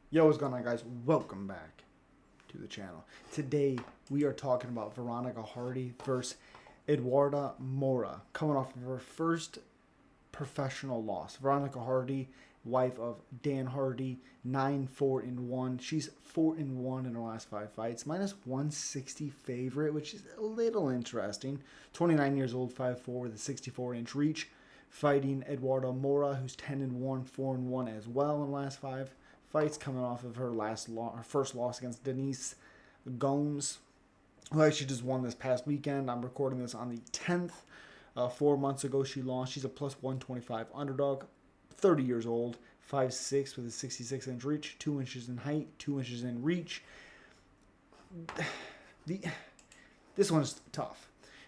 Yo, what's going on, guys? Welcome back to the channel. Today, we are talking about Veronica Hardy versus Eduarda Moura, coming off of her first professional loss. Veronica Hardy, wife of Dan Hardy, 9-4-1. She's 4-1 in her last 5 fights, minus 160 favorite, which is a little interesting. 29 years old, 5'4", with a 64-inch reach, fighting Eduarda Moura, who's 10-1, 4-1 as well in the last 5 fights, coming off of her first loss against Denise Gomes, who actually just won this past weekend. I'm recording this on the 10th. 4 months ago, she lost. She's a plus 125 underdog, 30 years old, 5'6", with a 66-inch reach, 2 inches in height, 2 inches in reach. This one's tough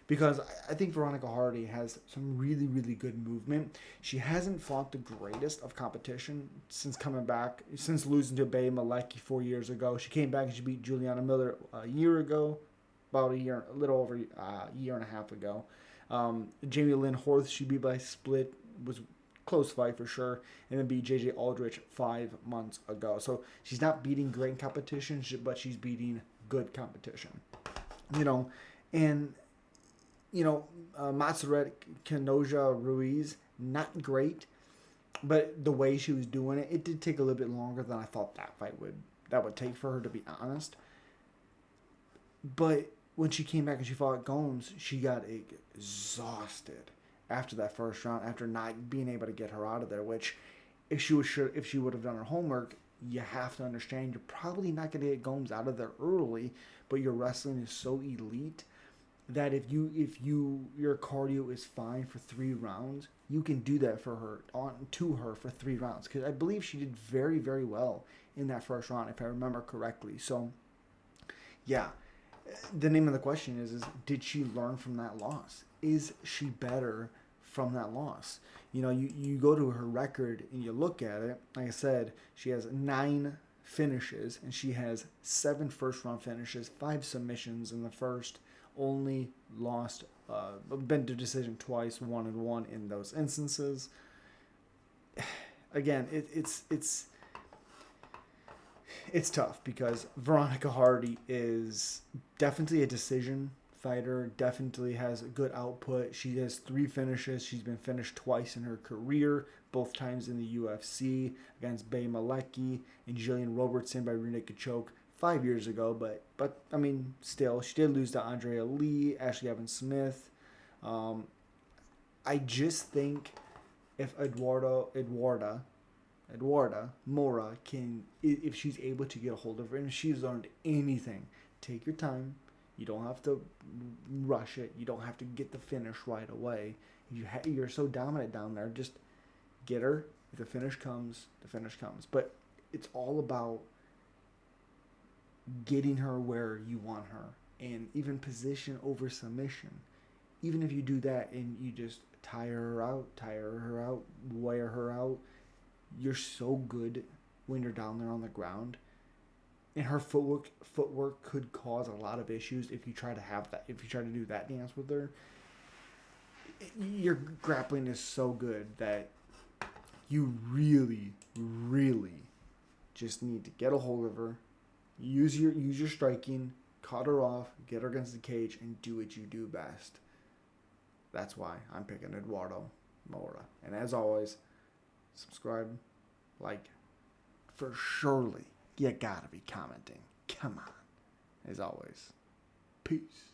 because I think Veronica Hardy has some really, really good movement. She hasn't fought the greatest of competition since coming back, since losing to Bay Malecki 4 years ago. She came back and she beat Juliana Miller a year ago, about a little over a year and a half ago. Jamie Lynn Horth, she beat by split, was close fight for sure, and then beat JJ Aldrich 5 months ago. So she's not beating great competition, but she's beating good competition. And Montserrat Canoja Ruiz, not great, but the way she was doing it, it did take a little bit longer than I thought that would take for her, to be honest. But when she came back and she fought Gomes, she got exhausted after that first round, after not being able to get her out of there. Which, if she would have done her homework, you have to understand you're probably not going to get Gomes out of there early, but your wrestling is so elite that if your cardio is fine for 3 rounds, you can do that for her for 3 rounds. Because I believe she did very, very well in that first round, if I remember correctly. So, yeah, the name of the question is did she learn from that loss? Is she better from that loss? You go to her record and you look at it. Like I said, she has 9 finishes and she has 7 first-round finishes, 5 submissions in the first. Only lost, been to decision twice, 1-1 in those instances. Again, it's tough because Veronica Hardy is definitely a decision fighter, definitely has a good output. She has 3 finishes. She's been finished twice in her career, both times in the UFC, against Bay Malecki and Jillian Robertson by rear naked choke 5 years ago. But I mean, still, she did lose to Andrea Lee, Ashley Evans Smith. I just think if Eduarda Moura if she's able to get a hold of her, and if she's learned anything, take your time. You don't have to rush it. You don't have to get the finish right away. You're so dominant down there. Just get her. If the finish comes, the finish comes. But it's all about getting her where you want her, and even position over submission. Even if you do that and you just tire her out, wear her out, you're so good when you're down there on the ground. And her footwork could cause a lot of issues if you try to do that dance with her. Your grappling is so good that you really, really just need to get a hold of her, use your striking, cut her off, get her against the cage, and do what you do best. That's why I'm picking Eduarda Moura. And as always, subscribe, like, for surely you gotta be commenting. Come on. As always, peace.